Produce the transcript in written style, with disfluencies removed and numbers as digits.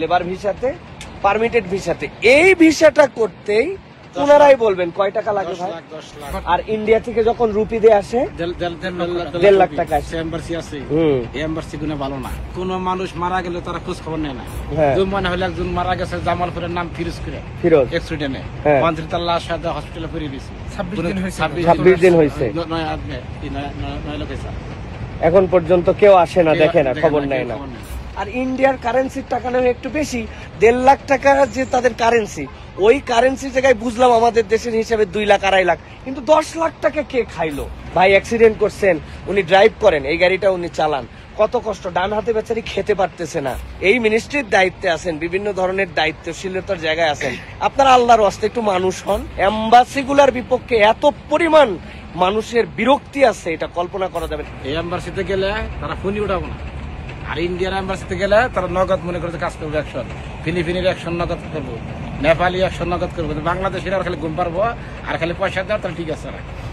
Labour ভিসাতে, permitted ভিসাতে। এই ভিসাটা করতেই পুনরায় বলবেন কয় টাকা লাগে ভাই? 10 লাখ। আর ইন্ডিয়া থেকে যখন রুপি দিয়ে আসে 1.5 লাখ টাকা আসে। এম্বাসি আছে, এম্বাসি গুলো ভালো না। কোন মানুষ মারা গেলে তারা খোঁজ খবর নেয় না। মনে হলে একজন মারা গেছে জামালপুরের নাম ফিরোজ অ্যাক্সিডেন্টে, মন্ত্রী তার লাশ সাথে হসপিটালে পড়ে দিয়েছে। 26 দিন হয়েছে, এখন পর্যন্ত কেউ আসে না, দেখে না, খবর নেয় না। আর ইন্ডিয়ার কারেন্সির টাকা নেই একটু বেশি, 1.5 লাখ টাকা যে তাদের কারেন্সি, ওই কারেন্সি জায়গায় বুঝলাম আমাদের দেশের হিসাবে 2 লাখ 2.5 লাখ, কিন্তু 10 লাখ টাকা কে খাইলো ভাই? অ্যাক্সিডেন্ট করছেন, উনি ড্রাইভ করেন, এই গাড়িটা উনি চালান, কত কষ্ট, ডান হাতে বেচারি খেতে পারতেছে না। এই মিনিস্ট্রির দায়িত্বে আছেন, বিভিন্ন ধরনের দায়িত্বশীলতার জায়গায় আছেন, আপনারা আল্লাহর ওয়াস্তে একটু মানুষ হন। এম্বাসিগুলার বিপক্ষে এত পরিমাণ মানুষের বিরক্তি আছে, এটা কল্পনা করা যাবে। এই এম্বাসিতে গেলে তারা ফোনই উঠাবো না, আর ইন্ডিয়ার এম্বাসিতে গেলে তারা নগদ মনে করে কাজ করবো, অ্যাকশন, ফিলিপিনের অ্যাকশন নগদ করবো, নেপালি অ্যাকশন নগদ করবো, বাংলাদেশের আর খালি ঘুম পারবো আর খালি পয়সা দেওয়া, তাহলে ঠিক আছে।